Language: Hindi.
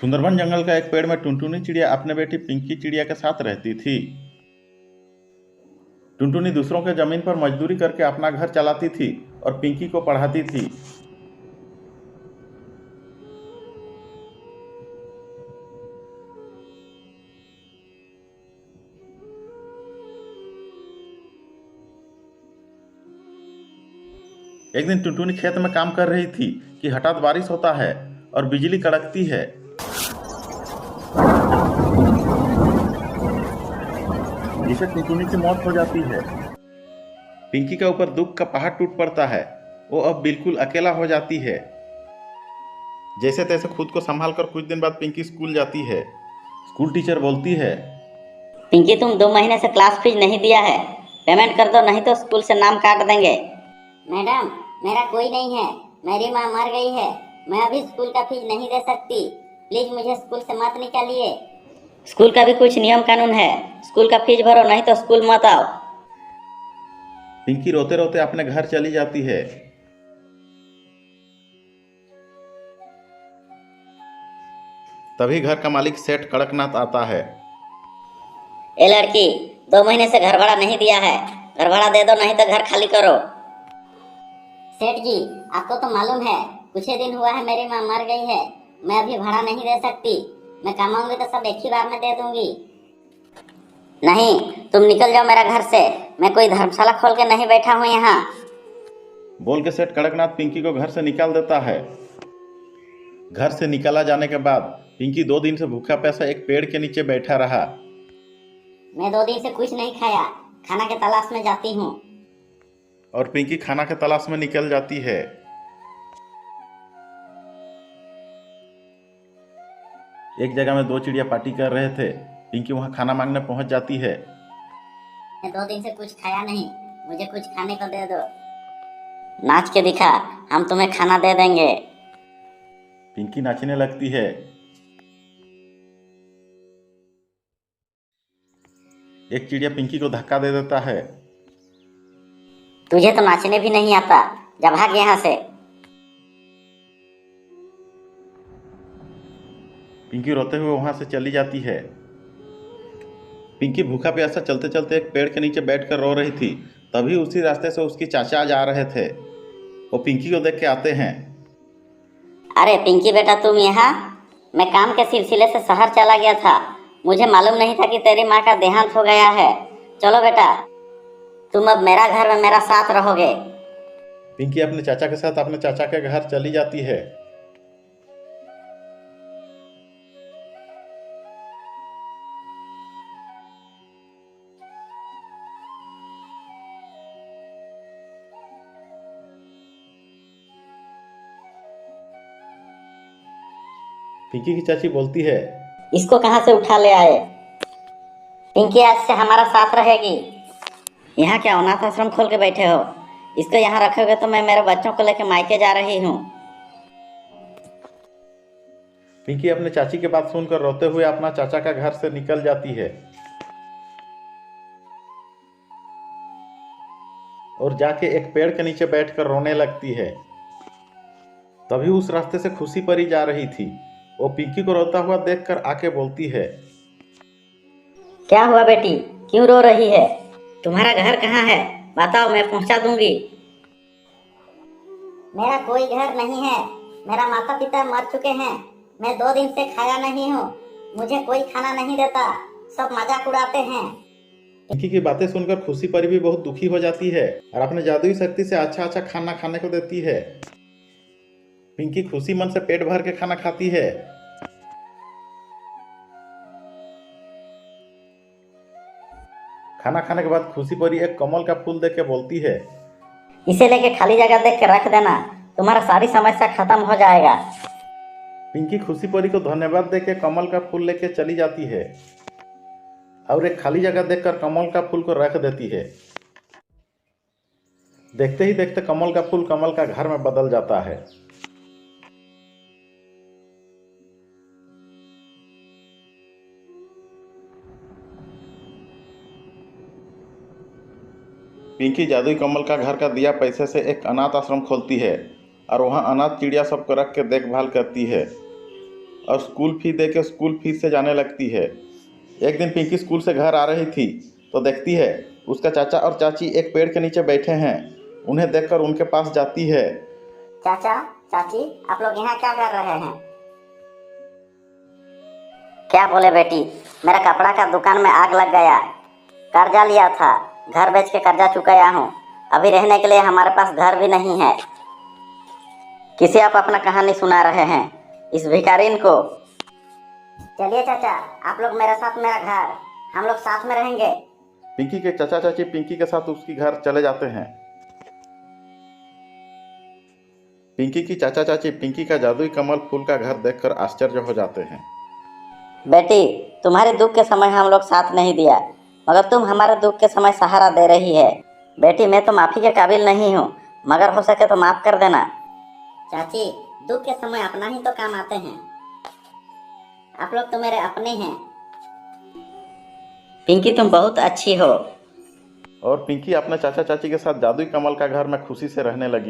सुंदरबन जंगल का एक पेड़ में टुनटुनी चिड़िया अपने बेटी पिंकी चिड़िया के साथ रहती थी। टुनटुनी दूसरों के जमीन पर मजदूरी करके अपना घर चलाती थी और पिंकी को पढ़ाती थी। एक दिन टुनटुनी खेत में काम कर रही थी कि हठात बारिश होता है और बिजली कड़कती है, जिससे टुनटुनी की मौत हो जाती है। पिंकी के ऊपर दुख का पहाड़ टूट पड़ता है। वो अब बिल्कुल अकेला हो जाती है। जैसे तैसे खुद को संभाल कर कुछ दिन बाद पिंकी स्कूल जाती है। स्कूल टीचर बोलती है, पिंकी तुम 2 महीने से क्लास फीस नहीं दिया है, पेमेंट कर दो नहीं तो स्कूल से नाम काट देंगे। मैडम, मेरा कोई नहीं है, मेरी माँ मर गई है, मैं अभी स्कूल का फीस नहीं दे सकती, प्लीज मुझे स्कूल से मत निकालिए। स्कूल का भी कुछ नियम कानून है, स्कूल का फीस भरो नहीं तो स्कूल मत आओ। पिंकी रोते रोते अपने घर चली जाती है। तभी घर का मालिक सेठ कड़कनाथ आता है। ए लड़की, 2 महीने से घर भाड़ा नहीं दिया है, घर भाड़ा दे दो नहीं तो घर खाली करो। सेठ जी, आपको तो मालूम है कुछ ही दिन हुआ है मेरी माँ मर गई है, मैं अभी भाड़ा नहीं दे सकती, मैं कमाऊंगी तो सब एक ही बार में दे दूंगी। नहीं, तुम निकल जाओ मेरा घर से, मैं कोई धर्मशाला खोल के नहीं बैठा हूँ यहाँ। बोल के सेठ कड़कनाथ पिंकी को घर से निकाल देता है। घर से निकाला जाने के बाद पिंकी 2 दिन से भूखा प्यासा एक पेड़ के नीचे बैठा रहा। मैं 2 दिन से कुछ नहीं खाया, खाना के तलाश में जाती हूँ। और पिंकी खाना के तलाश में निकल जाती है। एक जगह में 2 चिड़िया पार्टी कर रहे थे। पिंकी वहां खाना मांगने पहुंच जाती है। मैं 2 दिन से कुछ खाया नहीं, मुझे कुछ खाने को दे दो। नाच के दिखा, हम तुम्हें खाना दे देंगे। पिंकी नाचने लगती है। एक चिड़िया पिंकी को धक्का दे देता है। तुझे तो नाचने भी नहीं आता, जा भाग यहाँ से। पिंकी रोते हुए वहां से चली जाती है। पिंकी भूखा प्यासा चलते चलते एक पेड़ के नीचे बैठकर रो रही थी। तभी उसी रास्ते से उसकी चाचा जा रहे थे। वो पिंकी को देख के आते हैं। अरे पिंकी बेटा, तुम यहाँ? मैं काम के सिलसिले से शहर चला गया था, मुझे मालूम नहीं था कि तेरी माँ का देहांत हो गया है। चलो बेटा, तुम अब मेरा घर में मेरा साथ रहोगे। पिंकी अपने चाचा के साथ अपने चाचा के घर चली जाती है। पिंकी की चाची बोलती है, इसको कहाँ से उठा ले आए? पिंकी आज से हमारा साथ रहेगी। यहाँ क्या अनाथ आश्रम खोल के बैठे हो? इसको यहाँ रखोगे तो मैं मेरे बच्चों को लेकर मायके जा रही हूँ। पिंकी अपने चाची की बात सुनकर रोते हुए अपना चाचा का घर से निकल जाती है और जाके एक पेड़ के नीचे बैठकर रोने लगती है। तभी उस रास्ते से खुशी परी जा रही थी। वो पिंकी को रोता हुआ देखकर आके बोलती है, क्या हुआ बेटी, क्यों रो रही है? तुम्हारा घर कहाँ है, बताओ, मैं पहुँचा दूंगी। मेरा कोई घर नहीं है, मेरा माता पिता मर चुके हैं, मैं 2 दिन से खाया नहीं हूँ, मुझे कोई खाना नहीं देता, सब मजाक उड़ाते हैं। पिंकी की बातें सुनकर खुशी परी भी बहुत दुखी हो जाती है और अपने जादुई शक्ति से अच्छा अच्छा खाना खाने को देती है। पिंकी खुशी मन से पेट भर के खाना खाती है। खाना खाने के बाद खुशी परी एक कमल का फूल देख के बोलती है, इसे लेके खाली जगह देख के रख देना, तुम्हारा सारी समस्या खत्म हो जाएगा। पिंकी खुशी परी को धन्यवाद देके कमल का फूल लेके चली जाती है और एक खाली जगह देखकर कमल का फूल को रख देती है। देखते ही देखते कमल का फूल कमल का घर में बदल जाता है। पिंकी जादुई कमल का घर का दिया पैसे से एक अनाथ आश्रम खोलती है और वहाँ अनाथ चिड़िया सबको रख के देखभाल करती है और स्कूल फी दे के स्कूल फीस से जाने लगती है। एक दिन पिंकी स्कूल से घर आ रही थी तो देखती है उसका चाचा और चाची एक पेड़ के नीचे बैठे हैं। उन्हें देखकर उनके पास जाती है। चाचा चाची, आप लोग यहाँ क्या कर रहे हैं? क्या बोले बेटी, मेरा कपड़ा का दुकान में आग लग गया। कर्जा लिया था, घर बेच के कर्जा चुकाया हूँ। अभी रहने के लिए हमारे पास घर भी नहीं है। किसे आप अपना कहानी सुना रहे हैं, इस भिखारिन को? चलिए चाचा, आप लोग मेरे साथ मेरा घर, हम लोग साथ में रहेंगे। पिंकी के चाचा चाची पिंकी के साथ उसकी घर चले जाते हैं। पिंकी की चाचा चाची पिंकी का जादुई कमल फूल का घर देखकर आश्चर्य हो जाते हैं। बेटी, तुम्हारे दुख के समय हम लोग साथ नहीं दिया, मगर तुम हमारे दुख के समय सहारा दे रही है। बेटी, मैं तो माफ़ी के काबिल नहीं हूँ, मगर हो सके तो माफ़ कर देना। चाची, दुख के समय अपना ही तो काम आते हैं। आप लोग तो मेरे अपने हैं। पिंकी, तुम बहुत अच्छी हो। और पिंकी अपने चाचा चाची के साथ जादुई कमल का घर में खुशी से रहने लगी।